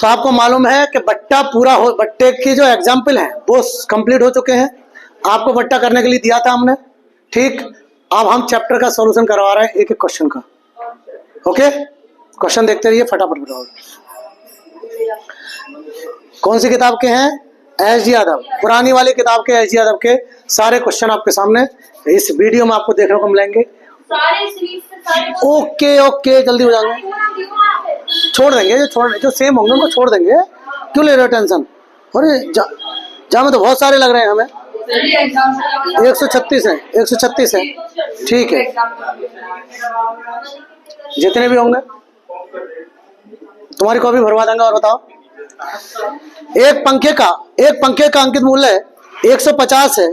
तो आपको मालूम है कि बट्टा पूरा हो, बट्टे की जो एग्जाम्पल है वो कंप्लीट हो चुके हैं। आपको बट्टा करने के लिए दिया था हमने, ठीक। अब हम चैप्टर का सॉल्यूशन करवा रहे हैं एक एक क्वेश्चन का। ओके, क्वेश्चन देखते रहिए फटाफट फटाफट। कौन सी किताब के हैं? एस जी यादव, पुरानी वाली किताब के एस जी यादव के सारे क्वेश्चन आपके सामने इस वीडियो में आपको देखने को मिलेंगे। ओके ओके, जल्दी हो जाएंगे, छोड़ देंगे जो सेम होंगे उनको छोड़ देंगे, क्यों ले रहे हो टेंशन? अरे में तो बहुत सारे लग रहे हैं हमें। 136 है, 136 है, ठीक है, जितने भी होंगे तुम्हारी कॉपी भरवा देंगे। और बताओ, एक पंखे का अंकित मूल्य 150 है,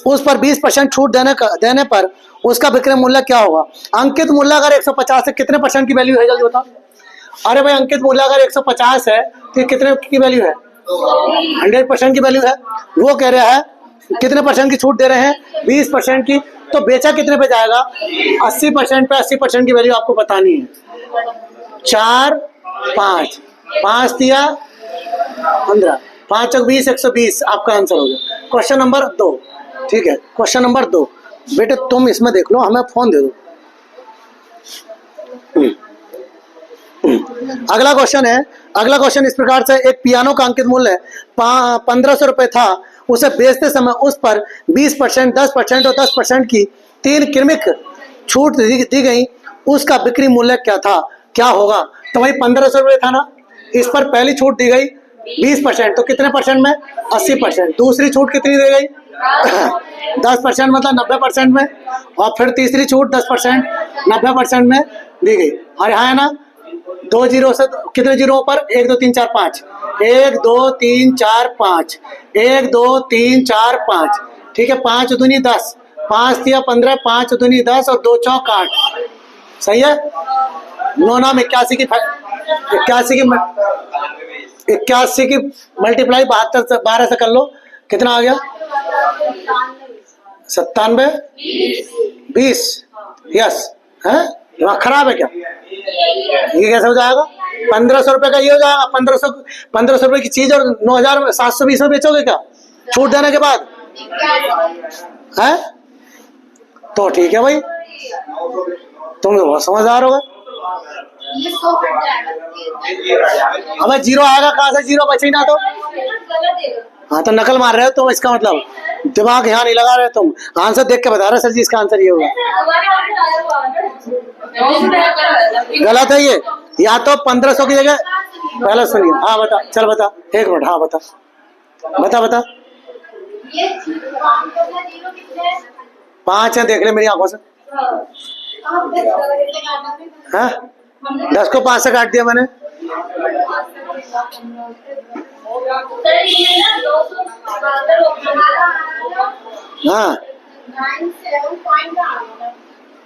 उस पर 20% छूट देने पर उसका विक्रय मूल्य क्या होगा? अंकित मूल्य अगर 150 है, कितने परसेंट की वैल्यू है? जल्दी बताओ। अरे भाई, अंकित मूल्य अगर 150 है तो कितने की वैल्यू है? 100% की वैल्यू है। वो कह रहा है कितने परसेंट की छूट दे रहे हैं? 20% की। तो बेचा कितने पे जाएगा? 80% पे। 80% की वैल्यू आपको बतानी है। 4 5 5 दिया 15, 5 चौक 20, 120 आपका आंसर हो गया। क्वेश्चन नंबर 2, ठीक है, क्वेश्चन नंबर 2। बेटे तुम इसमें देख लो, हमें फोन दे दो। अगला क्वेश्चन इस प्रकार से, एक पियानो का अंकित मूल्य 1500 रुपए था, उसे बेचते समय उस पर 20%, 10% और 10% की 3 क्रमिक छूट दी गई, उसका बिक्री मूल्य क्या था? क्या होगा? तो भाई 1500 रुपए था ना, इस पर पहली छूट दी गई 20%, तो कितने परसेंट में? 80%। दूसरी छूट कितनी दी गई? 10%, मतलब 90% में। और फिर तीसरी छूट 10%, 90% में दी गई। और यहाँ है ना, 2 जीरो से कितने जीरो पर? 1 2 3 4 5, 1 2 3 4 5, 1 2 3 4 5, ठीक है। 5 दूनी 10, 5 दिया 15, 5 दूनी 10 और 2 चौक 8, सही है। 9 नाम 81 की मल्टीप्लाई 72 से 12 से कर लो, कितना आ गया? 97 20। यस है, दिमाग खराब है क्या? ये कैसे हो जाएगा? 1500 रुपए का ये हो जाएगा। 1500 रुपए की चीज और 9720 में बेचोगे क्या छूट देने के बाद? है तो ठीक है भाई, तुम बहुत समझदार हो गए। अब जीरो आएगा कहाँ से? जीरो बचे ना तो। हाँ तो नकल मार रहे हो तुम, इसका मतलब दिमाग यहाँ नहीं लगा रहे तुम। आंसर देख के बता रहे सर जी इसका आंसर ये होगा। गलत है ये। या तो 1500 की जगह, पहले सुनिए। हाँ बता, चल बता, 1 मिनट। हाँ बता बता। 5 है, देख ले मेरी आंखों से। हाँ 10 को 5 से काट दिया मैंने। हाँ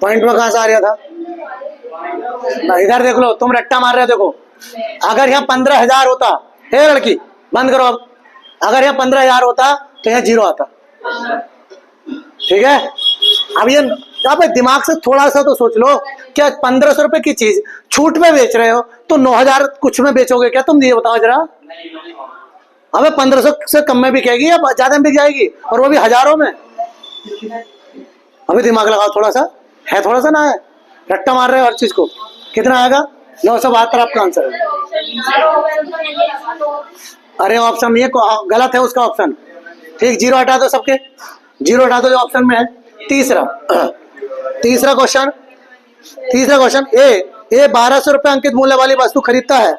पॉइंट में कहाँ से आ रहा था? इधर देख लो, तुम रट्टा मार रहे हो। देखो, अगर यहाँ 15,000 होता, हे लड़की बंद करो अब, अगर यहाँ 15,000 होता तो यहाँ 0 आता, ठीक है। अब ये आप दिमाग से थोड़ा सा तो सोच लो, क्या 1500 रुपए की चीज छूट में बेच रहे हो तो 9,000 कुछ में बेचोगे क्या? तुम ये बताओ जरा। अबे 1500 से कम में बिकेगी या ज्यादा में बिक जाएगी, और वो भी हजारों में। अभी दिमाग लगाओ थोड़ा सा, है थोड़ा सा ना है, रट्टा मार रहे हो हर चीज को। कितना आएगा? 972 आपका आंसर है। अरे ऑप्शन ये गलत है उसका ऑप्शन, ठीक। 0 हटा दो, सबके 0 हटा दो जो ऑप्शन में है। तीसरा क्वेश्चन, ए 1200 रुपए अंकित मूल्य वाली वस्तु खरीदता है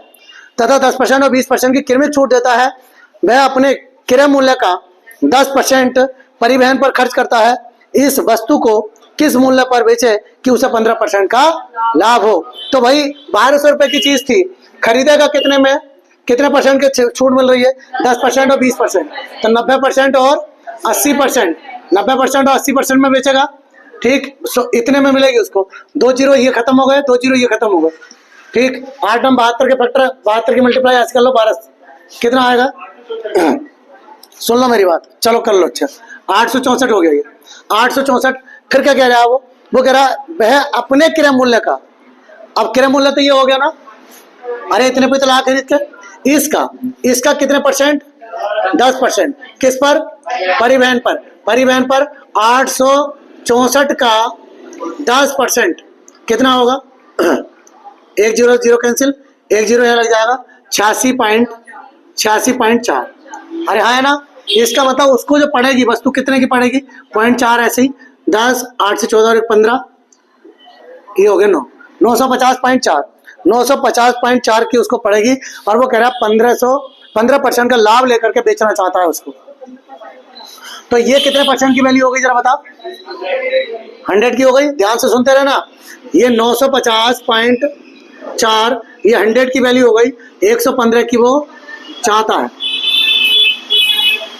तथा 10% और 20% की क्रमिक छूट देता है। वह अपने क्रय मूल्य का 10% परिवहन पर खर्च करता है। इस वस्तु को किस मूल्य पर बेचे कि उसे 15% का लाभ हो? तो भाई 1200 रुपए की चीज थी, खरीदेगा कितने में? कितने परसेंट की छूट मिल रही है? 10% और 20%, तो 90% और 80%, 90% और 80% में बेचेगा, ठीक। इतने में मिलेगी उसको। 2 जीरो ये खत्म हो गए, 2 जीरो ये खत्म हो गए, ठीक। 8 हम 72 के फैक्टर, 72 की मल्टीप्लाई ऐसे कर लो 12, कितना आएगा? सुन लो मेरी बात, चलो कर लो। अच्छा 864 हो गया ये, 864। फिर क्या कह रहा है वो कह रहा है वह अपने क्रय मूल्य का अब क्रय मूल्य तो ये हो गया ना, अरे इतने पे तो ला खरीद के, इसका कितने परसेंट, 10%। किस पर, परिवहन पर। परिवहन पर 864 का 10% कितना होगा, 100 कैंसिल, 10 यहाँ लग जाएगा 86.4। अरे हाँ है ना, इसका मतलब उसको जो पड़ेगी वस्तु कितने की पड़ेगी, 0.4, ऐसे ही 10, 8 से 14 और 15, ये हो गया 9, 950.4, 950.4 की उसको पड़ेगी। और वो कह रहा है 15% का लाभ लेकर के बेचना चाहता है उसको। तो ये कितने परसेंट की वैल्यू हो गई जरा बताओ, 100 की हो गई। ध्यान से सुनते रहना, ये 950.4, ये 100 की वैल्यू हो गई, 115 की वो चाहता है।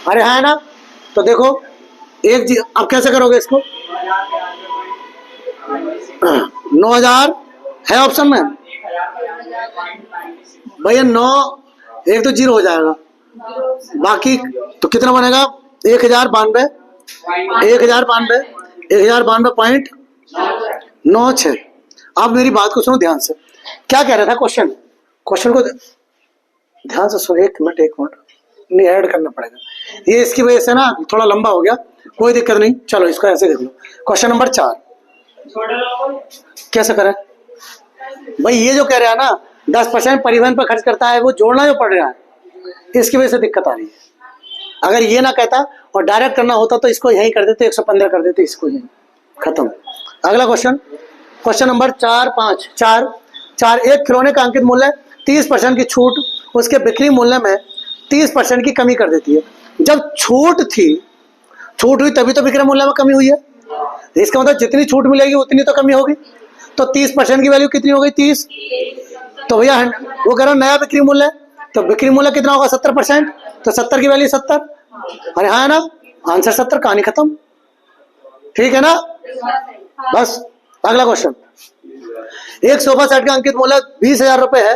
अरे है ना, तो देखो अब कैसे करोगे इसको, 9000 है ऑप्शन में भैया, 9 एक तो 0 हो जाएगा, बाकी तो कितना बनेगा, 1092, 1092.96। अब मेरी बात को सुनो ध्यान से, क्या कह रहा था क्वेश्चन को ध्यान से सुनो, एक मिनट नहीं ऐड करना पड़ेगा, ये इसकी वजह से ना थोड़ा लंबा हो गया, कोई दिक्कत नहीं, चलो इसको ऐसे देख लो। क्वेश्चन नंबर 4 कैसे करें भाई, ये जो कह रहा है ना 10% परिवहन पर खर्च करता है, वो जोड़ना जो पड़ रहा है, इसकी वजह से दिक्कत आ रही है। अगर ये ना कहता और डायरेक्ट करना होता तो इसको यहीं कर देते, 115 कर देते, इसको यहीं खत्म। अगला क्वेश्चन नंबर 4 एक खिलौने का अंकित मूल्य 30% की छूट उसके बिक्री मूल्य में 30% की कमी कर देती है। जब छूट हुई तभी तो बिक्री मूल्य में कमी हुई है, इसका मतलब जितनी छूट मिलेगी उतनी तो कमी होगी। तो 30% की वैल्यू कितनी हो गई, 30। तो भैया वो कह रहा नया बिक्री मूल्य, तो बिक्री मूल्य कितना होगा, 70%, तो 70 की वैल्यू 70। अरे हाँ ना, आंसर 70, कहानी खत्म, ठीक है ना। बस अगला क्वेश्चन, एक सोफा सेट का अंकित मूल्य 20,000 रुपए है,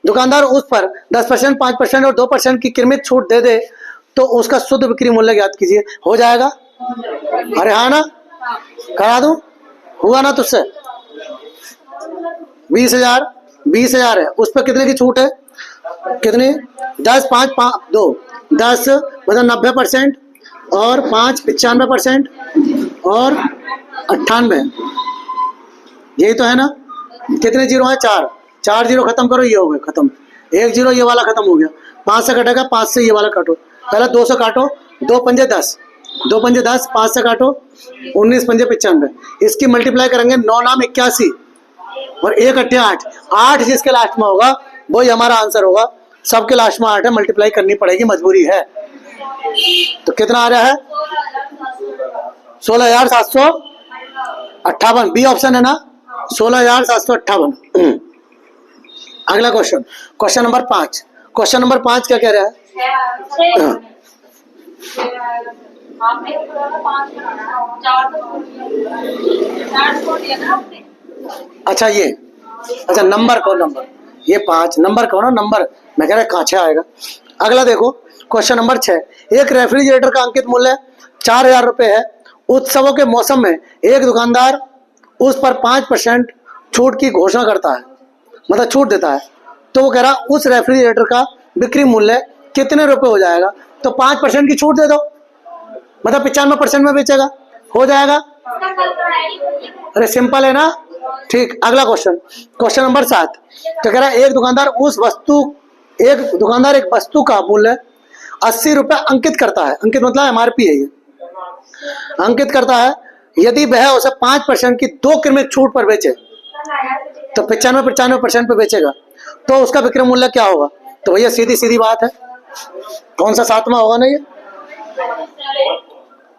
दुकानदार उस पर 10%, 5% और 2% की कीमत छूट दे दे तो उसका शुद्ध बिक्री मूल्य ज्ञात कीजिए। हो जाएगा, अरे हाँ ना, करा दूं, हुआ ना तुझसे, 20,000 है, उस पर कितने की छूट है, कितनी, 10, 5, 2, 10 मतलब 90% और 5 95% और 98, यही तो है ना। कितने जीरो है, 4 जीरो खत्म करो, ये हो गया खत्म, 1 जीरो ये वाला खत्म हो गया, 5 से कटेगा, 5 से ये वाला काटो, पहले 2 से काटो, 2 पंजे 10, 5 से काटो, 19 पंजे 95, इसकी मल्टीप्लाई करेंगे, 9 नाम 81 और 1 अट्ठे 8 जिसके लास्ट में होगा वही हमारा आंसर होगा। सबके लास्ट में 8 है, मल्टीप्लाई करनी पड़ेगी, मजबूरी है। तो कितना आ रहा है, 16,758, बी ऑप्शन है ना, 16,758। अगला क्वेश्चन नंबर 5 क्या कह रहा है, अच्छा ये, अच्छा नंबर ये 5 नंबर कहो ना, नंबर मैं कह रहा कहाँ 6 आएगा। अगला देखो क्वेश्चन नंबर 6, एक रेफ्रिजरेटर का अंकित मूल्य 4,000 रुपए है, उत्सवों के मौसम में एक दुकानदार उस पर 5% छूट की घोषणा करता है, मतलब छूट देता है, तो वो कह रहा उस रेफ्रिजरेटर का बिक्री मूल्य कितने रुपए हो जाएगा। तो 5% की छूट दे दो, मतलब 95% में बेचेगा, हो जाएगा। अरे सिंपल है ना, ठीक। अगला क्वेश्चन नंबर 7, तो कह रहा है एक दुकानदार एक वस्तु का मूल्य 80 रुपए अंकित करता है, अंकित मतलब MRP है, ये अंकित करता है, यदि वह उसे 5% की 2 कीमत छूट पर बेचे तो 95% पे बेचेगा, तो उसका विक्रय मूल्य क्या होगा। तो भैया सीधी बात है, कौन सा 7वां होगा ना, ये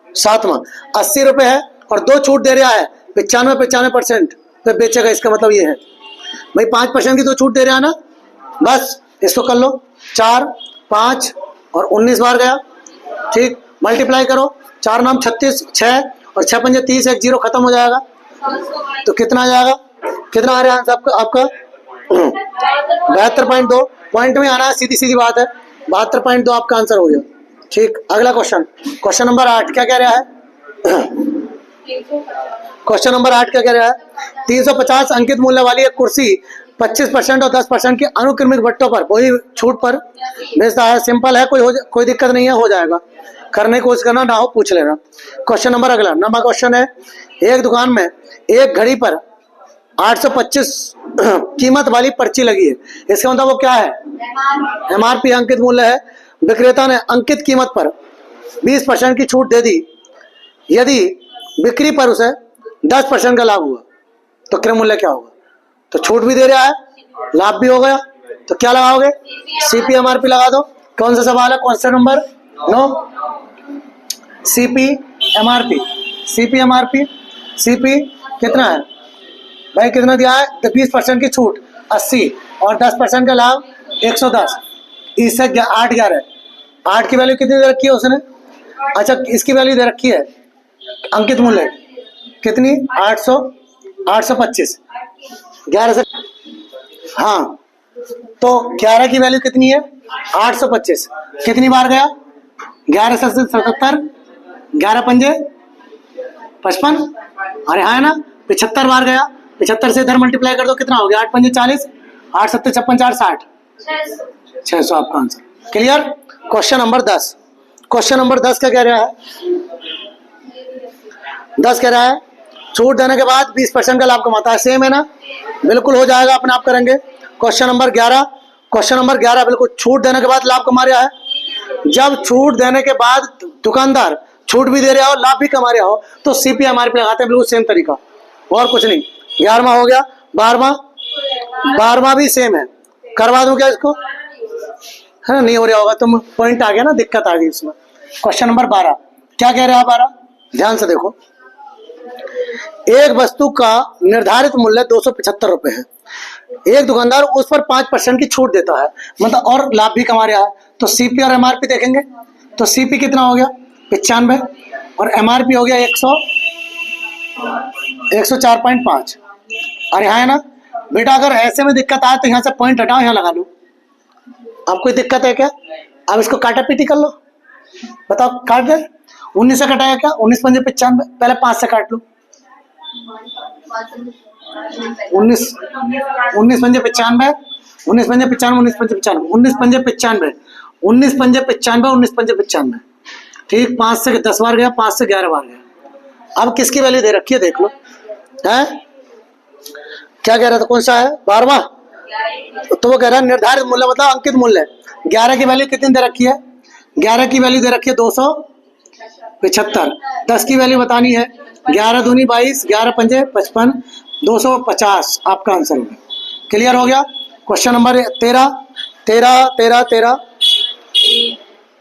7वां, 80 रुपए है और 2 छूट दे रहा है, 95% पे बेचेगा, इसका मतलब ये है भाई 5% की 2 छूट दे रहा है ना। बस इसको कर लो, 4, 5 और 19 बार गया, ठीक, मल्टीप्लाई करो, 4 नाम 36, 6 और 6 पंजे 30, 1 जीरो खत्म हो जाएगा। तो कितना आ जाएगा, कितना आ रहा है आंसर आपका 72.2, पॉइंट में आना है, सीधी बात है, 72.2 आपका आंसर हो गया, ठीक। अगला क्वेश्चन नंबर 8 क्या कह रहा है, क्वेश्चन नंबर 8 क्या कह रहा है? 350 अंकित मूल्य वाली एक कुर्सी 25% और 10% की अनुक्रमिक बट्टों पर वही छूट पर बेचता है। सिंपल है, कोई दिक्कत नहीं है, हो जाएगा। करने की कोशिश करना, ना हो पूछ लेना। क्वेश्चन नंबर अगला नंबर क्वेश्चन है, एक दुकान में एक घड़ी पर 825 कीमत वाली पर्ची लगी है। इसका मतलब वो क्या है? MRP अंकित मूल्य है। विक्रेता ने अंकित कीमत पर 20% की छूट दे दी। यदि बिक्री पर उसे 10% का लाभ हुआ तो क्रय मूल्य क्या होगा? तो छूट भी दे रहा है, लाभ भी हो गया, तो क्या लगाओगे? CP MRP लगा दो। कौन सा सवाल है? Question number 9। CP MRP CP कितना है भाई? कितना दिया है? तो 20% की छूट 80 और 10% का लाभ 110। इससे 8 11 8 की वैल्यू कितनी दे रखी है उसने? अच्छा, इसकी वैल्यू दे रखी है अंकित मूल्य कितनी? 825 11 से, हाँ, तो 11 की वैल्यू कितनी है? 825। कितनी बार गया? 11 से 77, 11 पंजे 55, अरे हाँ है ना, 75 बार गया। 75 से इधर मल्टीप्लाई कर दो, कितना हो गया? 8 पंजे 40, 8 7 56 4 60, 600 आपका answer. Clear? Question number 10। Question number 10 क्या कह रहा है? 10 कह रहा है छूट देने के बाद 20% का लाभ कमाता है। सेम है ना, बिल्कुल हो जाएगा, अपने आप करेंगे। क्वेश्चन नंबर 11 बिल्कुल छूट देने के बाद लाभ कमा रहा है। जब छूट देने के बाद दुकानदार छूट भी दे रहा हो, लाभ भी कमा रहा हो, तो CP MRP लगाते हैं, बिल्कुल सेम तरीका, और कुछ नहीं। 11वां हो गया। 12वां भी सेम है। करवा दूं क्या इसको? है ना, नहीं हो रहा होगा, तुम पॉइंट आ गया ना, दिक्कत आ गई इसमें। क्वेश्चन नंबर 12 क्या कह रहे हैं? 12 ध्यान से देखो। एक वस्तु का निर्धारित मूल्य 275 रुपए है। एक दुकानदार उस पर 5% की छूट देता है, मतलब और लाभ भी कमा रहा है। तो CP और MRP देखेंगे, तो CP कितना हो गया? 95 और MRP हो गया 104.5। अरे हाँ है ना बेटा, अगर ऐसे में दिक्कत आए तो यहाँ से पॉइंट हटाओ, यहाँ लगा लो। अब कोई दिक्कत है क्या? अब इसको काटा पीटी कर लो, बताओ काट दे। 19 से कटाया क्या? 19 पंजे 95, पहले 5 से काट लो। 19 पंजे 95, 19 पंजे 95, 19 पंजे 95, 19 पंजे 95, 19 पंजे 95, 19 पंजे 95, ठीक। 5 से 10 बार गया, 5 से 11 बार गया। अब किसकी वैल्यू दे रखी है देख लो, है क्या कह रहा था? कौन सा है? 12वां। तो वो कह रहा है निर्धारित मूल्य मतलब अंकित मूल्य। 11 की वैल्यू कितनी दे रखी है? 11 की वैल्यू दे रखी है 275। 10 की वैल्यू बतानी है। 11 दूनी 22, 11 पंजे 55, 250 आपका आंसर होगा। क्लियर हो गया? क्वेश्चन नंबर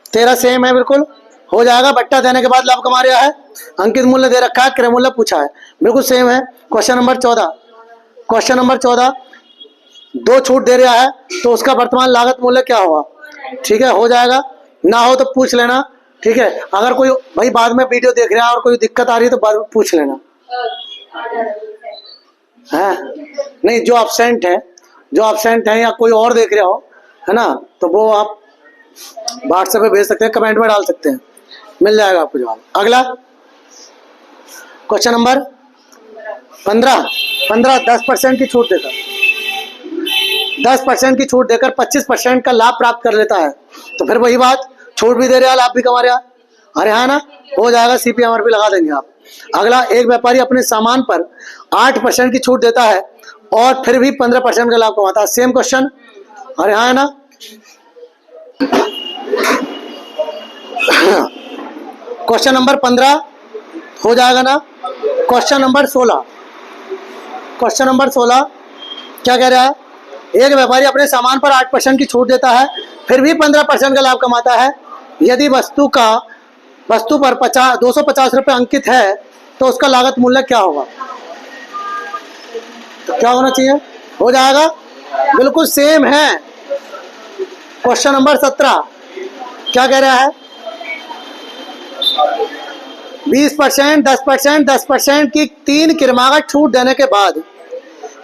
13 सेम है, बिल्कुल हो जाएगा। बट्टा देने के बाद लाभ कमा रहा है, अंकित मूल्य दे रखा है, क्रय मूल्य पूछा है, बिल्कुल सेम है। क्वेश्चन नंबर 14 दो छूट दे रहा है, तो उसका वर्तमान लागत मूल्य क्या होगा? ठीक है, हो जाएगा, ना हो तो पूछ लेना, ठीक है। अगर कोई भाई बाद में वीडियो देख रहा है और कोई दिक्कत आ रही है तो बाद में पूछ लेना, है नहीं। जो एब्सेंट है या कोई और देख रहा हो, है ना, तो वो आप व्हाट्सएप पे भेज सकते हैं, कमेंट में डाल सकते हैं, मिल जाएगा आपको जवाब। अगला क्वेश्चन नंबर 15 10% की छूट देकर 10% की छूट देकर 25% का लाभ प्राप्त कर लेता है। तो फिर वही बात, छूट भी दे रहा है, लाभ भी कमा रहा है। अरे हाँ ना, हो जाएगा, CP MRP लगा देंगे आप। अगला, एक व्यापारी अपने सामान पर 8% की छूट देता है और फिर भी 15% का लाभ कमाता है। सेम क्वेश्चन, अरे हाँ है ना। क्वेश्चन नंबर 15 हो जाएगा ना। क्वेश्चन नंबर 16 क्या कह रहा है? एक व्यापारी अपने सामान पर 8% की छूट देता है, फिर भी 15% का लाभ कमाता है। यदि वस्तु पर 250 रुपये अंकित है, तो उसका लागत मूल्य क्या होगा? तो क्या होना चाहिए? हो जाएगा, बिल्कुल सेम है। क्वेश्चन नंबर 17 क्या कह रहा है? 20%, 10%, 10% की 3 क्रमागत छूट देने के बाद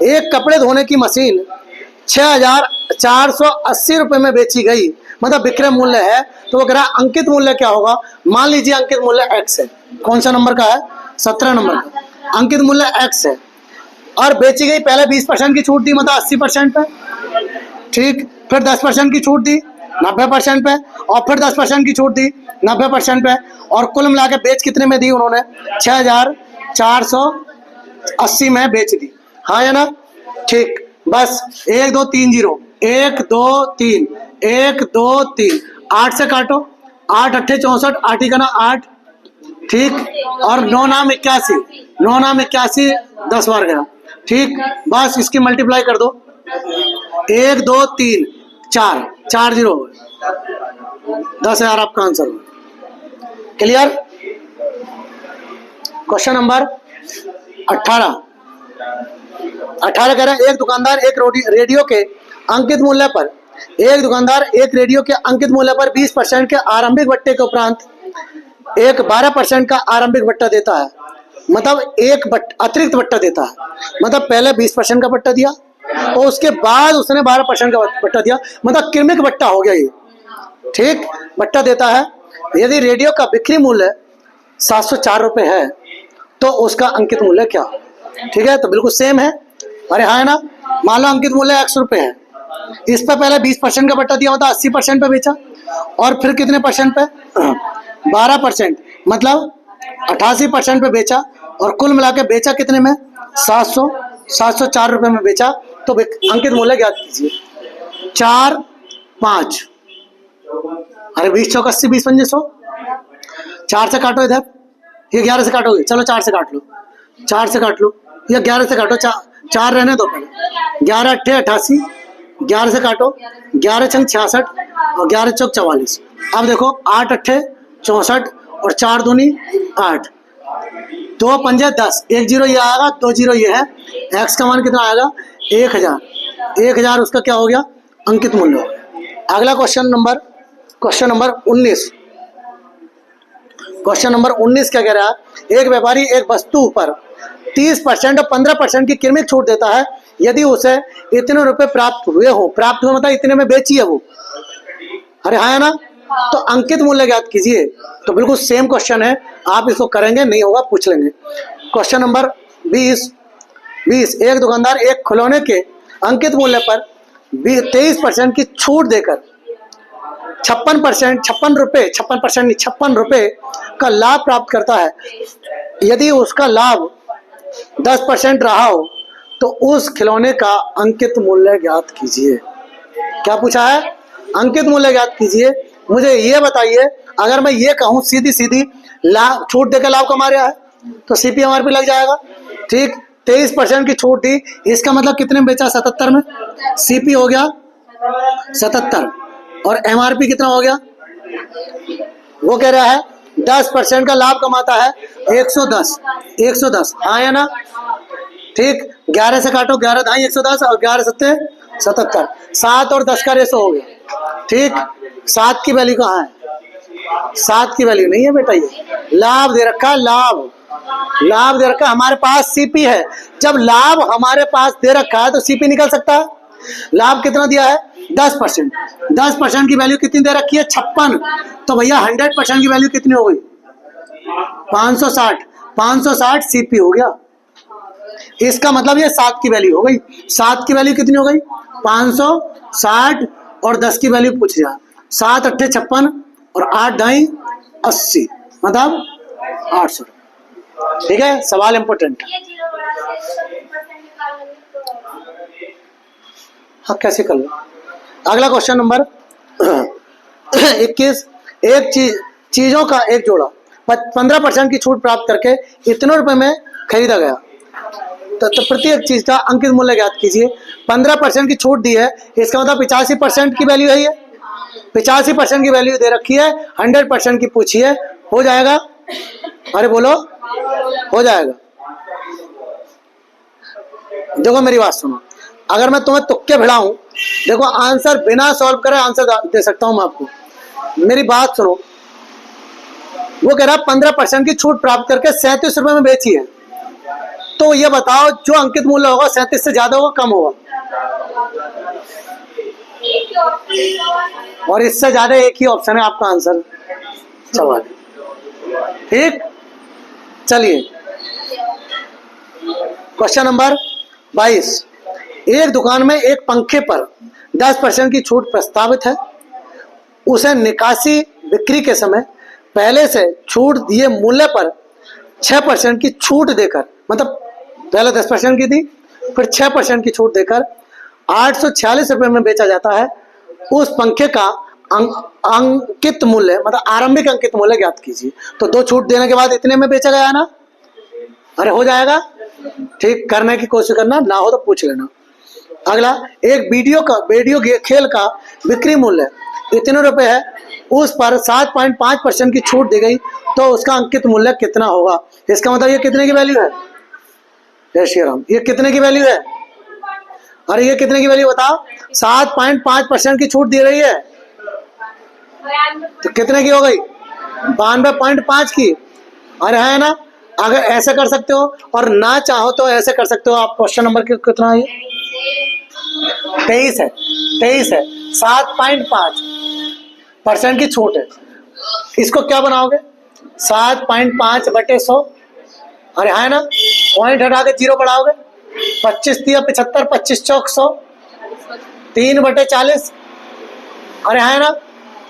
एक कपड़े धोने की मशीन 6,480 रुपये में बेची गई, मतलब विक्रय मूल्य है। तो वो कह रहा है अंकित मूल्य क्या होगा? मान लीजिए अंकित मूल्य X है। कौन सा नंबर का है? 17 नंबर का। अंकित मूल्य x है और बेची गई, पहले 20% की छूट दी मतलब 80% पे, ठीक, फिर 10% की छूट दी 90% पे, और फिर 10% की छूट दी 90% पे, और कुल मिला के बेच कितने में दी उन्होंने? 6480 में बेच दी, हाँ या ना? ठीक, बस 1 2 3 0, 1 2 3, 1 2 3, 8 से काटो, 8 अट्ठे 64, 8 ही का ना 8, ठीक, और 9 नाम 81, 9 नाम 81, 10 बार गया, ठीक, बस इसकी मल्टीप्लाई कर दो, 1 2 3 4, 4 0 हो गए, 10,000 आपका आंसर हो। क्लियर? क्वेश्चन नंबर 18 कह रहे हैं एक दुकानदार एक रेडियो के अंकित मूल्य पर 20% के आरंभिक बट्टे के उपरांत एक 12% का आरंभिक बट्टा देता है, मतलब एक अतिरिक्त बट्टा देता है, मतलब पहले 20% का बट्टा दिया और उसके बाद उसने 12% का बट्टा दिया, मतलब क्रमिक बट्टा हो गया ये, ठीक, बट्टा देता है। यदि रेडियो का बिक्री मूल्य 704 रुपये है तो उसका अंकित मूल्य क्या? ठीक है, तो बिल्कुल सेम है, अरे हाँ है ना? मान लो अंकित मूल्य 100 रुपये है, इस पर पहले 20% का बट्टा दिया होता, 80% पे बेचा, और फिर कितने परसेंट पे? 12%, मतलब 88% पे बेचा, और कुल मिला के बेचा कितने में? 704 रुपये में बेचा, तो अंकित मूल्य ज्ञात कीजिए। 4 5, अरे 20 चौक 80, 20 पंजे 100, 4 से काटो इधर, ये 11 से काटोगे, चलो 4 से काट लो, 4 से काट लो, या 11 से काटो, 4 रहने दो पहले, 11 अट्ठे 88, 11 से काटो, 11 छंग 66 और 11 चौक 44। अब देखो 8 अट्ठे 64 और 4 दूनी 8, 2 पंजे 10, 1 0 ये आएगा, 2 0 ये है, x का मान कितना आएगा? 1000, 1000 उसका क्या हो गया? अंकित मूल्य। अगला क्वेश्चन नंबर 19, क्वेश्चन नंबर 19 क्या कह रहा है? एक व्यापारी एक वस्तु पर 30% और 15% की क्रमिक छूट देता है यदि उसे इतने रुपए प्राप्त हुए मतलब इतने में बेची है वो, अरे हाँ है ना? तो अंकित मूल्य ज्ञात कीजिए। तो बिल्कुल सेम क्वेश्चन है, आप इसको करेंगे, नहीं होगा पूछ लेंगे। क्वेश्चन नंबर 20, एक दुकानदार एक खिलौने के अंकित मूल्य पर 23% की छूट देकर 56 रुपए का लाभ प्राप्त करता है। यदि उसका लाभ 10% रहा हो तो उस खिलौने का अंकित मूल्य ज्ञात कीजिए। क्या पूछा है? अंकित मूल्य ज्ञात कीजिए। मुझे ये बताइए, अगर मैं ये कहूँ सीधी लाभ छूट देकर लाभ कमा रहा है तो CP/MRP लग जाएगा, ठीक। 23% की छूट दी, इसका मतलब कितने में बेचा? 77 में। CP हो गया 77 और MRP कितना हो गया? वो कह रहा है 10% का लाभ कमाता है 110, हाँ या ना? ठीक, 11 से काटो, 11 ढाई 110 और 11 सत्ते 77, 7 और 10 का रेशो हो गया, ठीक। 7 की वैल्यू कहाँ है? 7 की वैल्यू नहीं है बेटा, ये लाभ दे रखा है, लाभ दे रखा है। हमारे पास CP है, जब लाभ हमारे पास दे रखा है तो CP निकल सकता है। लाभ कितना दिया है? 10% की वैल्यू कितनी दे रखी है? 56, तो भैया 100% की वैल्यू कितनी हो गई? 560 CP हो गया। इसका मतलब ये 7 की वैल्यू हो गई। 7 की वैल्यू कितनी हो गई? 560 और 10 की वैल्यू पूछ रहा, 7 अट्ठे 56 और 8 ढाई 80, मतलब 800। ठीक है, सवाल इंपोर्टेंट है। हाँ, कैसे कर लो। अगला क्वेश्चन नंबर 21, एक चीजों का एक जोड़ा 15% की छूट प्राप्त करके इतने रुपए में खरीदा गया, तो प्रत्येक चीज का अंकित मूल्य ज्ञात कीजिए। 15% की छूट दी है, इसका मतलब 85% की वैल्यू है, ये 85% की वैल्यू दे रखी है, 100% की पूछी है, हो जाएगा? अरे बोलो, हो जाएगा। देखो मेरी बात सुनो, अगर मैं तुम्हें तुक्के भिड़ाऊं, देखो आंसर बिना सॉल्व करे आंसर दे सकता हूं मैं आपको। मेरी बात सुनो, वो कह रहा 15% की छूट प्राप्त करके 37 रुपए में बेची है, तो ये बताओ जो अंकित मूल्य होगा 37 से ज्यादा होगा कम होगा? और इससे ज्यादा एक ही ऑप्शन है आपका आंसर 44। ठीक, चलिए क्वेश्चन नंबर 22, एक दुकान में एक पंखे पर 10% की छूट प्रस्तावित है। उसे निकासी बिक्री के समय पहले से छूट दिए मूल्य पर 6% की छूट देकर, मतलब पहले 10% की थी, फिर 6% की छूट देकर 846 रुपये में बेचा जाता है। उस पंखे का अंकित मूल्य, मतलब आरंभिक अंकित मूल्य ज्ञात कीजिए। तो 2 छूट देने के बाद इतने में बेचा गया ना, अरे हो जाएगा, ठीक करने की कोशिश करना, ना हो तो पूछ लेना। अगला, एक वीडियो खेल का बिक्री मूल्य इतने रुपए है, उस पर 7.5% की छूट दी गई, तो उसका अंकित मूल्य कितना होगा? इसका मतलब ये कितने की वैल्यू है? जय श्री राम। ये कितने की वैल्यू है? अरे ये कितने की वैल्यू बताओ? 7.5% की छूट दी रही है, तो कितने की हो गई? 92.5 की। अरे है ना, अगर ऐसे कर सकते हो और ना चाहो तो ऐसे कर सकते हो आप। क्वेश्चन नंबर कितना है? 23 है। 23 है, 7.5% की छूट है। इसको क्या बनाओगे? 7.5/100। अरे है ना, पॉइंट हटा के 0 बढ़ाओगे, 25 तिया 75, 25 चौक 100, 3/40। अरे है ना,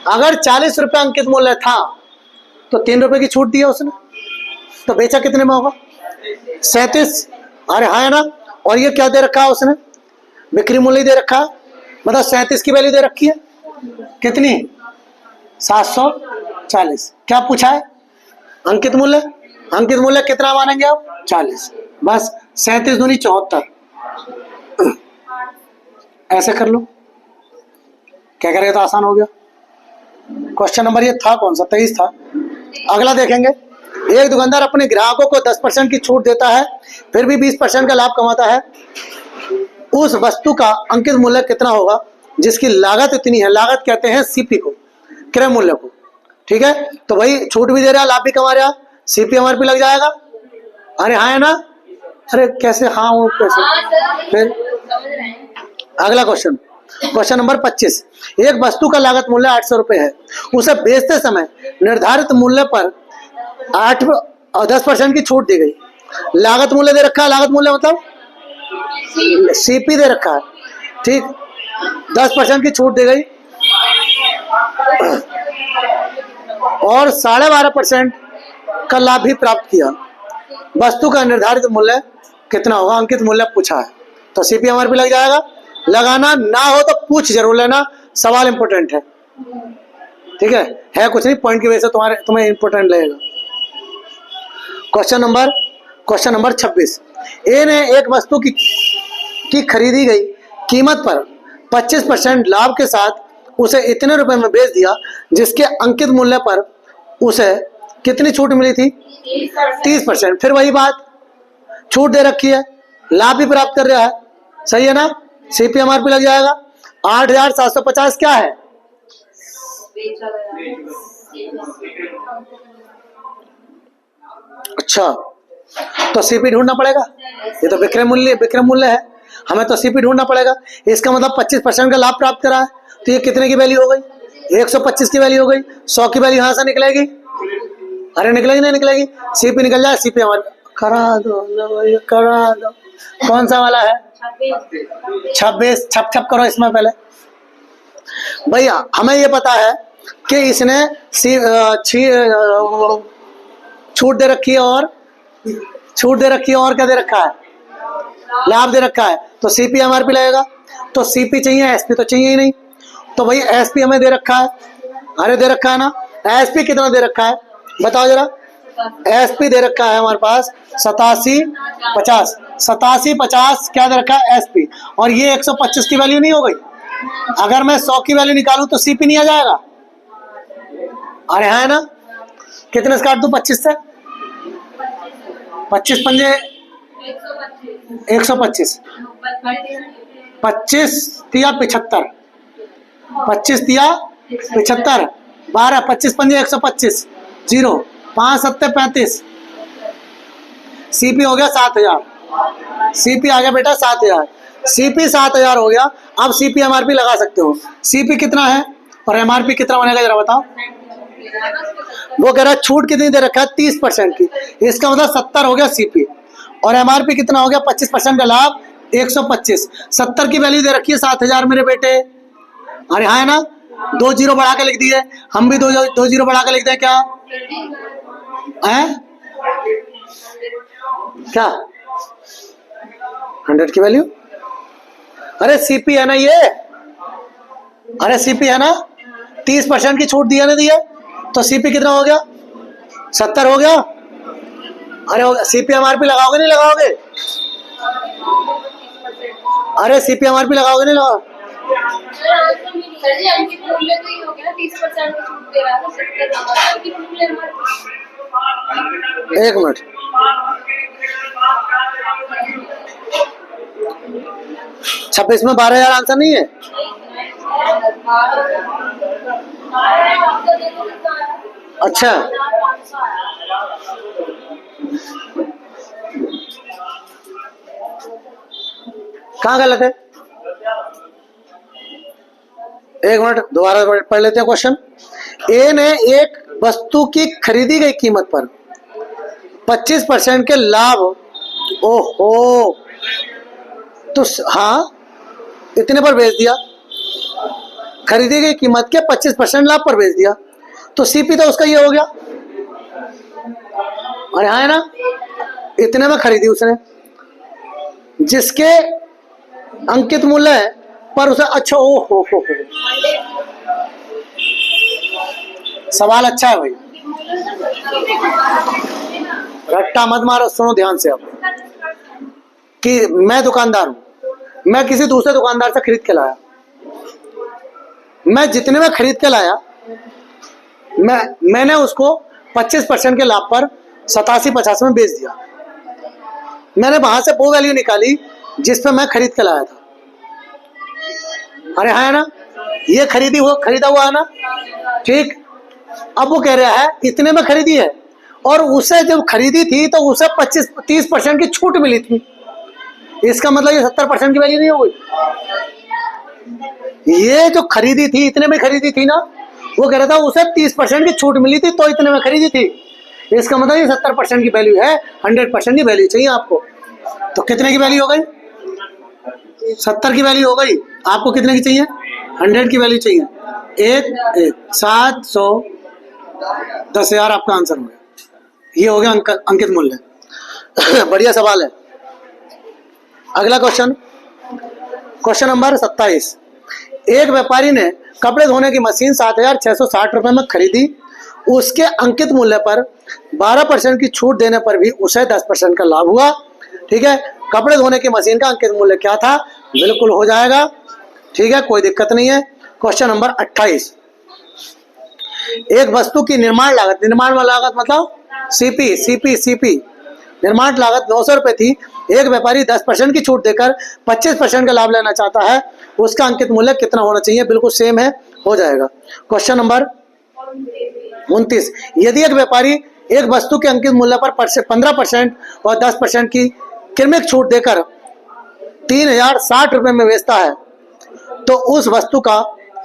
अगर 40 रुपये अंकित मूल्य था तो 3 रुपए की छूट दी है उसने, तो बेचा कितने में होगा? 37। अरे है ना, और ये क्या दे रखा है उसने? बिक्री मूल्य दे रखा है, मतलब 37 की वैल्यू दे रखी है। कितनी? 740। क्या पूछा है? अंकित मूल्य। अंकित मूल्य कितना मानेंगे आप? 40। बस 37 दूनी 74। ऐसे कर लो, क्या करेगा तो आसान हो गया। क्वेश्चन नंबर ये था कौन सा? 23 था। अगला देखेंगे, एक दुकानदार अपने ग्राहकों को 10% की छूट देता है, फिर भी 20% का लाभ कमाता है। उस वस्तु का अंकित मूल्य कितना होगा जिसकी लागत इतनी है? लागत कहते हैं सीपी को, क्रय मूल्य को। ठीक है, तो भाई छूट भी दे रहा, लाभ भी कमा रहा, सीपी एमआरपी लग जाएगा। अरे हाँ है ना, अरे कैसे हाँ वो कैसे? फिर अगला क्वेश्चन, क्वेश्चन नंबर 25, एक वस्तु का लागत मूल्य 800 रुपये है। उसे बेचते समय निर्धारित मूल्य पर 10% की छूट दी गई। लागत मूल्य दे रखा है, लागत मूल्य मतलब सीपी दे रखा है, ठीक, 10% की छूट दी गई और 12.5% का लाभ भी प्राप्त किया। वस्तु का निर्धारित मूल्य कितना होगा? अंकित मूल्य पूछा है, तो सीपी एमआरपी लग जाएगा। लगाना ना हो तो पूछ जरूर लेना, सवाल इंपोर्टेंट है। ठीक है कुछ नहीं, पॉइंट की वजह से तुम्हें इंपोर्टेंट लगेगा। क्वेश्चन नंबर 26, ए ने एक वस्तु की खरीदी गई कीमत पर 25% लाभ के साथ उसे इतने रुपए में बेच दिया, जिसके अंकित मूल्य पर उसे कितनी छूट मिली थी? 30%। फिर वही बात, छूट दे रखी है, लाभ भी प्राप्त कर रहा है, सही है ना, सीपी एमआरपी लग जाएगा। 8750 क्या है? अच्छा, तो सीपी ढूंढना पड़ेगा, ये तो विक्रय मूल्य है, हमें तो सीपी ढूंढना पड़ेगा। इसका मतलब 25% का लाभ प्राप्त करा है, तो ये कितने की वैल्यू हो गई? 125 की वैल्यू हो गई। 100 की वैल्यू यहां से निकलेगी, अरे निकलेगी नहीं निकलेगी? सीपी निकल जाए, सीपी हमारे करा दो। कौन सा वाला है? 26। छप करो इसमें पहले भैया। हमें ये पता है कि इसने छूट दे रखी है और क्या दे रखा है? लाभ दे रखा है, तो सीपी एमआरपी लगेगा। तो सीपी चाहिए, एसपी तो चाहिए ही नहीं, तो भाई एसपी हमें दे रखा है। अरे दे रखा है ना, एसपी कितना दे रखा है बताओ जरा? एसपी दे रखा है हमारे पास 8750। 8750 क्या दे रखा है? एसपी। और ये 125 की वैल्यू नहीं हो गई? अगर मैं 100 की वैल्यू निकालूं तो सीपी नहीं आ जाएगा? अरे है ना, कितने से काट दूं? 25 से? 25 पंजे 125, 25 तिया 75, 25 तिया 75, 12, 25 पंजे 125, 0, 5 7 35, सीपी हो गया 7000। सीपी आ गया बेटा 7000, सीपी 7000 हो गया। अब सीपी एमआरपी लगा सकते हो। सीपी कितना है और एमआरपी कितना बनेगा जरा बताओ? वो कह रहा है छूट कितनी दे रखा है? 30% की, इसका मतलब 70 हो गया सीपी। और एमआरपी कितना हो गया 25% का लाभ 125। 70 की वैल्यू दे रखी है 7000 मेरे बेटे। अरे हाँ है ना, 2 जीरो बढ़ा के लिख दिए, हम भी दो जीरो बढ़ा के लिख दें क्या है क्या 100 की वैल्यू। अरे सीपी है ना ये, अरे सीपी है ना, 30% की छूट दिया ना दिया, तो सीपी कितना हो गया 70 हो गया। अरे सीपी एमआरपी लगाओगे नहीं लगाओगे, अरे सीपी एमआरपी लगाओगे नहीं लगाओ। एक मिनट, 26 में 12,000 आंसर नहीं है। अच्छा कहाँ गलत है, एक मिनट दोबारा पढ़ लेते हैं क्वेश्चन। ए ने एक वस्तु की खरीदी गई कीमत पर 25% के लाभ, ओहो, तो हाँ इतने पर बेच दिया, खरीदी गई कीमत के 25% लाभ पर बेच दिया, तो सीपी तो उसका ये हो गया। और हाँ है ना, इतने में खरीदी उसने, जिसके अंकित मूल्य है पर उसे, अच्छा ओ हो, सवाल अच्छा है भाई, रट्टा मत मारो, सुनो ध्यान से अब, कि मैं दुकानदार हूं, मैं किसी दूसरे दुकानदार से खरीद के लाया, मैं जितने में खरीद के लाया मैंने उसको 25% के लाभ पर 87-50 में बेच दिया। मैंने वहां से वो वैल्यू निकाली जिस पे मैं खरीद के लाया था। अरे हाँ है ना, ये खरीदा हुआ है ना, ठीक। अब वो कह रहा है इतने में खरीदी है, और उसे जब खरीदी थी तो उसे 25-30% की छूट मिली थी, इसका मतलब ये 70% की वैल्यू नहीं हो गई। ये जो खरीदी थी, इतने में खरीदी थी ना, वो कह रहा था उसे 30% की छूट मिली थी तो इतने में खरीदी थी, इसका मतलब ये 70% की वैल्यू है, 100% की वैल्यू चाहिए आपको। तो कितने की वैल्यू हो गई, 70 की वैल्यू हो गई, आपको कितने की चाहिए, 100 की वैल्यू चाहिए। 710,000 आपका आंसर हो गया, ये हो गया अंकित मूल्य। बढ़िया सवाल है। अगला क्वेश्चन, क्वेश्चन नंबर 27। एक व्यापारी ने कपड़े धोने की मशीन 7,660 रुपए में खरीदी, उसके अंकित मूल्य पर 12% की छूट देने पर भी उसे 10% का लाभ हुआ, ठीक है। कपड़े धोने की मशीन का अंकित मूल्य क्या था, बिल्कुल हो जाएगा, ठीक है, कोई दिक्कत नहीं है। Question number 28। एक वस्तु की निर्माण लागत मतलब सीपी निर्माण लागत 900 रुपए थी, एक व्यापारी 10% की छूट देकर 25% का लाभ लेना चाहता है, उसका अंकित मूल्य कितना होना चाहिए, बिल्कुल सेम है, हो जाएगा। Question number 29। यदि एक व्यापारी एक वस्तु के अंकित मूल्य पर 15% और 10% की क्रमिक छूट देकर 3,060 रुपए में बेचता है, तो उस वस्तु का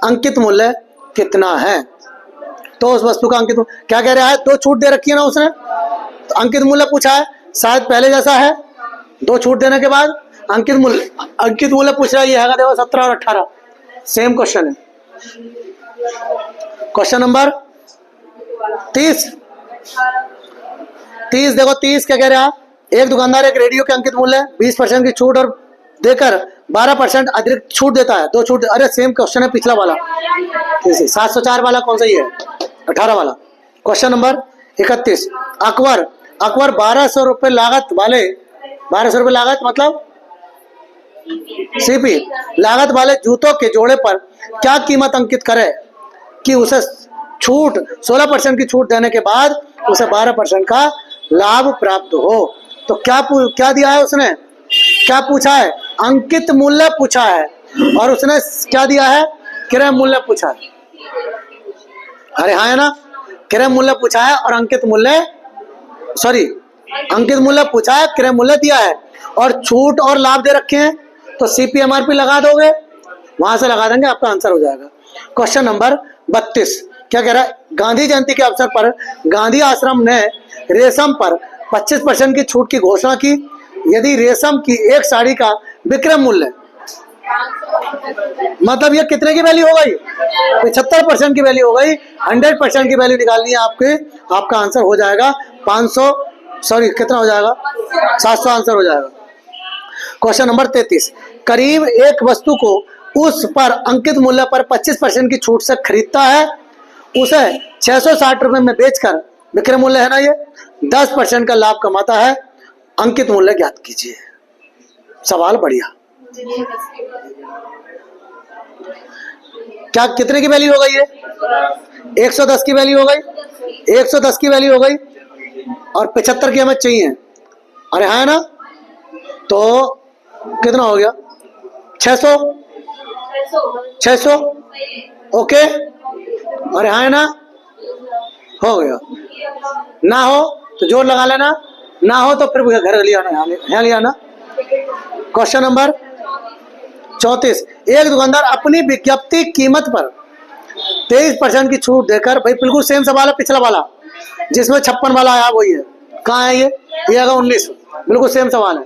अंकित मूल्य कितना है। तो उस वस्तु का अंकित, क्या कह रहा है, 2 छूट दे रखी है ना उसने, तो अंकित मूल्य पूछा है, शायद पहले जैसा है, 2 छूट देने के बाद अंकित मूल्य पूछ रहा है, ये है देखो 17 और 18, सेम क्वेश्चन है। क्वेश्चन नंबर 30 देखो, 30 क्या कह रहा है, एक दुकानदार एक रेडियो के अंकित मूल्य 20% की छूट और देकर 12% अतिरिक्त छूट देता है, 2 छूट, अरे सेम क्वेश्चन है पिछला वाला, 704 वाला कौन सा ही है, 18 वाला। Question number 31। अकबर 1200 रुपए लागत वाले, 1200 रुपए लागत मतलब सीपी लागत वाले जूतों के जोड़े पर क्या कीमत अंकित करे कि उसे छूट 16% की छूट देने के बाद उसे 12% का लाभ प्राप्त हो। तो क्या दिया है उसने, क्या पूछा है, अंकित मूल्य पूछा है, और उसने क्या दिया है, क्रय मूल्य पूछा है। अरे हाँ है ना, क्रय मूल्य पूछा है और अंकित मूल्य पूछा है, क्रय मूल्य दिया है, और छूट और लाभ दे रखे हैं, तो सीपी एमआरपी लगा दोगे, वहां से लगा देंगे, आपका आंसर हो जाएगा। क्वेश्चन नंबर 32 क्या कह रहा है, गांधी जयंती के अवसर पर गांधी आश्रम ने रेशम पर 25% की छूट की घोषणा की, यदि रेशम की एक साड़ी का विक्रय मूल्य, मतलब ये कितने की वैल्यू हो गई? 75% की वैल्यू हो गई। 100% की वैल्यू निकालनी है आपके, आपका आंसर हो जाएगा 500, सॉरी कितना हो जाएगा? 700 आंसर हो जाएगा। क्वेश्चन नंबर 33, करीब एक वस्तु को उस पर अंकित मूल्य पर 25% की छूट से खरीदता है, उसे 660 रुपए में बेचकर, विक्रय मूल्य है ना ये, 10% का लाभ कमाता है, अंकित मूल्य ज्ञात कीजिए। सवाल बढ़िया। क्या कितने की वैल्यू हो गई है? 110 की वैल्यू हो गई, 110 की वैल्यू हो गई और 75 की हमें चाहिए। अरे हाँ ना, तो कितना हो गया? 600, 600 ओके। अरे हाँ ना, हो गया। ना हो तो जोर लगा लेना, ना हो तो फिर घर ले आना, यहाँ ले आना। क्वेश्चन नंबर 34, एक दुकानदार अपनी विज्ञप्ति कीमत पर 23% की छूट देकर, भाई बिल्कुल सेम सवाल है पिछला वाला जिसमें 56 वाला आया वही है। कहाँ है ये आएगा 19, बिल्कुल सेम सवाल है।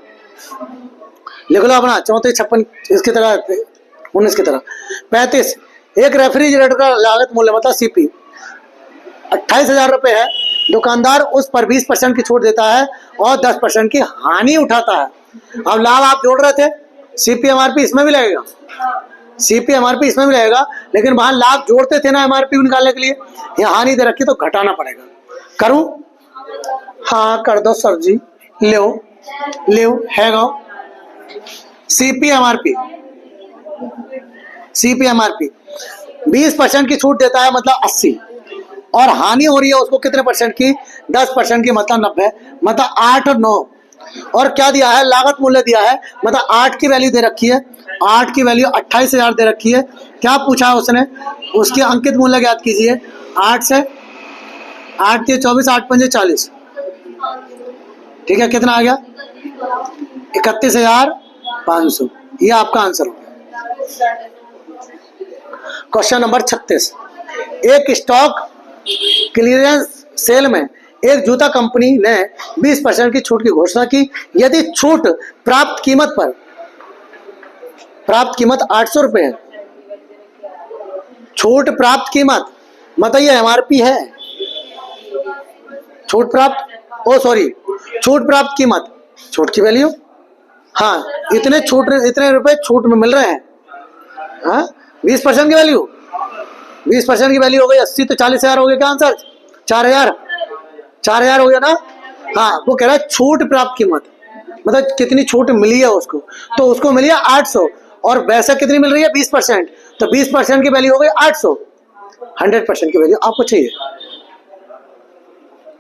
लिख लो अपना 34, 56 इसकी तरह, 19 की तरह। 35, एक रेफ्रिजरेटर का लागत मूल्य मतलब सीपी 28,000 रुपये है, दुकानदार उस पर 20% की छूट देता है और 10% की हानि उठाता है। अब लाभ आप जोड़ रहे थे, सीपी एमआरपी इसमें भी लगेगा, सीपी एमआरपी इसमें भी लगेगा, लेकिन वहां लाभ जोड़ते थे ना एमआरपी निकालने के लिए, यहाँ हानि दे रखी तो घटाना पड़ेगा। करूं? हाँ कर दो सर जी, ले है गो। सीपी एमआरपी, सीपी एमआरपी 20% की छूट देता है मतलब 80, और हानि हो रही है उसको कितने परसेंट की? 10% की मतलब 90, मतलब 8 और 9। और क्या दिया है? लागत मूल्य दिया है, मतलब 8 की वैल्यू दे रखी है, 8 की वैल्यू 28,000 दे रखी है। क्या पूछा है उसने? उसकी अंकित मूल्य ज्ञात कीजिए। 8 से 8 के 24, 8 पंजे 40, ठीक है, कितना आ गया? 31,500। ये आपका आंसर होगा। क्वेश्चन नंबर 36, एक स्टॉक क्लियरेंस सेल में एक जूता कंपनी ने 20% की छूट की घोषणा की। यदि छूट प्राप्त कीमत 800 रुपए है, छूट प्राप्त कीमत मतलब ये एमआरपी है, छूट प्राप्त कीमत, छूट की वैल्यू, हाँ इतने रुपए छूट में मिल रहे हैं। हाँ 20% की वैल्यू, 20% की वैल्यू हो गई 80, तो 40,000 हो गया। क्या आंसर? 4,000 हो गया ना। हाँ वो कह रहा है छूट प्राप्त कीमत मतलब कितनी छूट मिली है उसको, तो उसको मिली है 800, और वैसे कितनी मिल रही है? 20%, तो 20% की वैल्यू हो गई 800। 100% की वैल्यू आपको चाहिए।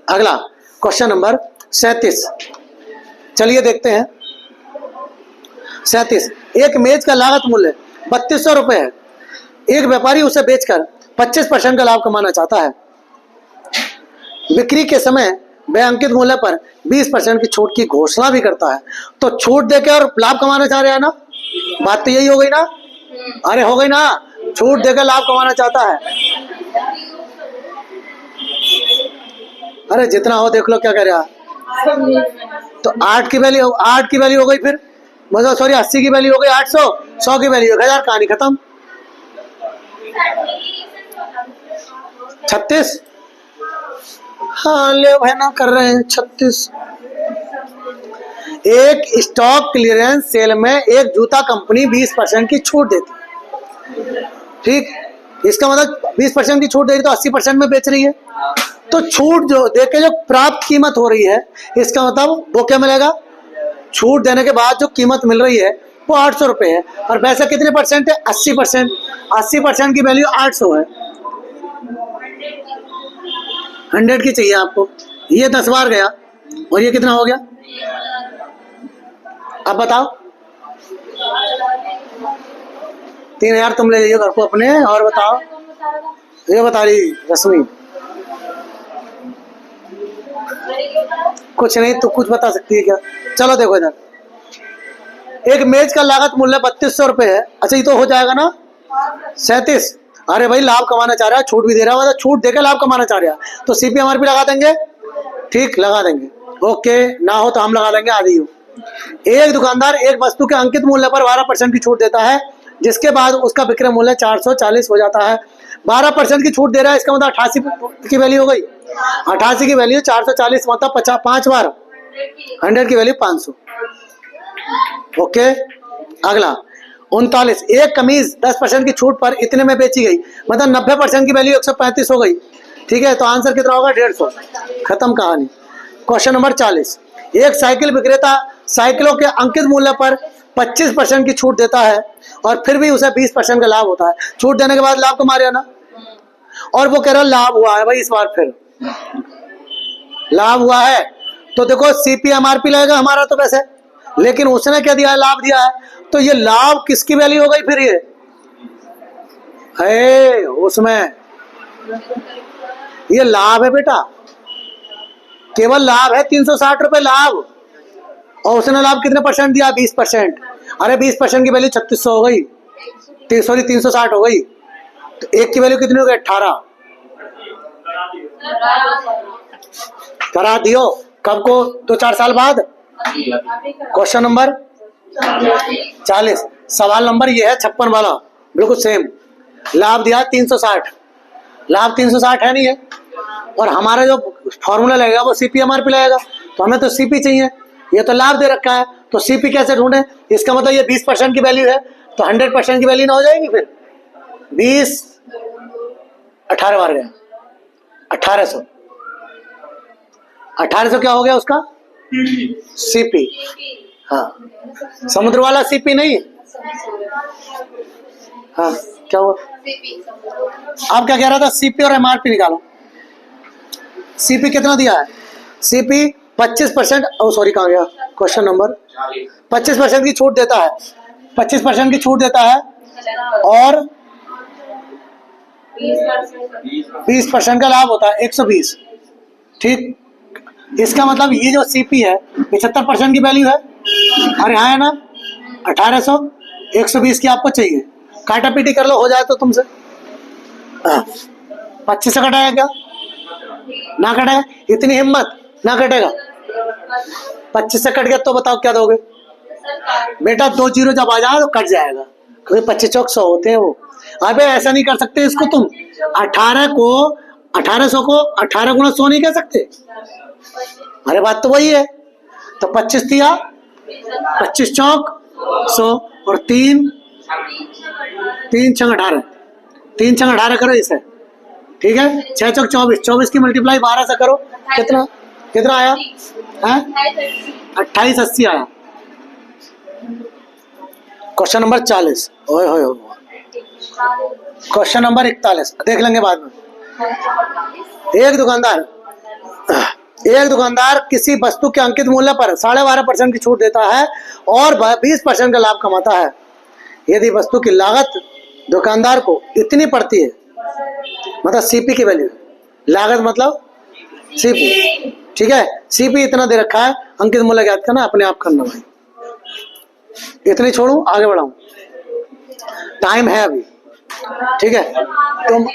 अगला क्वेश्चन नंबर 37, चलिए देखते हैं। 37, एक मेज का लागत मूल्य 3200 रुपए है, एक व्यापारी उसे बेचकर 25% का लाभ कमाना चाहता है। बिक्री के समय वह अंकित मूल्य पर 20% की छूट की घोषणा भी करता है, तो छूट देकर और लाभ कमाना चाह रहा है ना, बात तो यही हो गई ना। अरे हो गई ना, छूट देकर लाभ कमाना चाहता है। अरे जितना हो देख लो क्या कह रहा है। तो 8 की वैल्यू हो गई, फिर मतलब सॉरी 80 की वैल्यू हो गई 800, 100 की वैल्यू 1000, कहानी खत्म। 36, हाँ ले भाई ना कर रहे हैं 36। एक स्टॉक क्लियरेंस सेल में एक जूता कंपनी 20% की छूट देती, ठीक, इसका मतलब 20% की छूट दे रही तो 80% में बेच रही है, तो छूट जो देके जो प्राप्त कीमत हो रही है, इसका मतलब वो क्या मिलेगा? छूट देने के बाद जो कीमत मिल रही है वो 800 रुपये है, और वैसे कितने परसेंट है? 80%। 80% की वैल्यू 800 है। 100 की चाहिए आपको। ये 10 बार गया और ये कितना हो गया? अब बताओ। 3000 तुम ले जाइए घर को अपने, और बताओ। ये बता रही रश्मि। कुछ नहीं तो कुछ बता सकती है क्या? चलो देखो इधर, एक मेज का लागत मूल्य 3200 रुपये है। अच्छा ये तो हो जाएगा ना 37। अरे भाई लाभ कमाना चाह रहा है, छूट भी दे रहा है, मतलब छूट देकर लाभ कमाना चाह रहा है, तो सीपी एमआरपी लगा देंगे। ठीक लगा देंगे, ओके। ना हो तो हम लगा देंगे आधी हो। एक दुकानदार एक वस्तु के अंकित मूल्य पर 12% की छूट देता है, जिसके बाद उसका विक्रय मूल्य 440 हो जाता है। 12% की छूट दे रहा है, इसका मतलब 88 की वैल्यू हो गई। 88 की वैल्यू 440 मतलब 5 बार 100 की वैल्यू 500। ओके, अगला 39, एक कमीज 10% की छूट पर इतने में बेची गई, मतलब 90% की वैल्यू 135 हो गई। ठीक है, तो आंसर कितना होगा? 150। खत्म कहानी। क्वेश्चन नंबर 40, एक साइकिल विक्रेता साइकिलों के अंकित मूल्य पर 25% की छूट देता है और फिर भी उसे 20% का लाभ होता है। छूट देने के बाद लाभ तो मारे ना, और वो कह रहा लाभ हुआ है भाई, इस बार फिर लाभ हुआ है। तो देखो CP/MRP लगेगा हमारा तो वैसे, लेकिन उसने क्या दिया है? लाभ दिया है। तो ये लाभ किसकी वैल्यू हो गई फिर? ये है उसमें, ये लाभ है बेटा, केवल लाभ है 360 रुपए लाभ, और उसने लाभ कितने परसेंट दिया? 20%। अरे 20% की वैल्यू 3600 हो गई, 360 हो गई। तो एक की वैल्यू कितनी हो गई? 18। करा दियो। कब को? 2-4 साल बाद। क्वेश्चन नंबर 40, सवाल नंबर ये है 56 वाला, बिल्कुल सेम। लाभ दिया 360, लाभ 360 है नहीं है, और हमारा जो फॉर्मूला लगेगा वो CP/MRP लगेगा, तो हमें तो CP चाहिए। ये तो लाभ दे रखा है, तो CP कैसे ढूंढे? इसका मतलब ये 20% की वैल्यू है, तो 100% की वैल्यू ना हो जाएगी फिर? 20 18 बार गया, 1800। 1800 क्या हो गया उसका? CP। हाँ, समुद्र वाला CP नहीं। हाँ, क्या हुआ? आप क्या कह रहा था? CP और MRP निकालो। CP कितना दिया है? CP 25%, ओ सॉरी कहाँ गया क्वेश्चन नंबर? 25% की छूट देता है, 25% की छूट देता है, और 20% का लाभ होता है 120। ठीक, इसका मतलब ये जो CP है 75% की वैल्यू है, और यहाँ है ना 1800, 120 की आपको चाहिए। काटा पीटी कर लो, हो जाए तो तुमसे। 25 से कटाएगा क्या? ना कटेगा, इतनी हिम्मत ना कटेगा। 25 से कट गया तो बताओ क्या दोगे? बेटा 2 जीरो जब आ जाए तो कट जाएगा, क्योंकि 25 चौक 100 होते हैं वो। अबे ऐसा नहीं कर सकते इसको तुम, 1800 को 18 गुणा 100 नहीं कह सकते। अरे बात तो वही है। तो 25 दिया, 25 चौक 100, और 3 छंग 18, 3 छंग 18 करो इसे। ठीक है, 6 चौक 24, 24 की मल्टीप्लाई 12 से करो, कितना कितना आया? 2880 आया। क्वेश्चन नंबर 40, ओए होए होए। क्वेश्चन नंबर 41 देख लेंगे बाद में। एक दुकानदार किसी वस्तु के अंकित मूल्य पर 12.5% की छूट देता है और 20% का लाभ कमाता है। यदि वस्तु की लागत दुकानदार को इतनी पड़ती है, मतलब CP की वैल्यू, लागत मतलब CP। ठीक है, CP इतना दे रखा है, अंकित मूल्य ज्ञात करना, अपने आप करना भाई। इतनी छोड़ू, आगे बढ़ाऊं? टाइम है अभी। ठीक है, तुम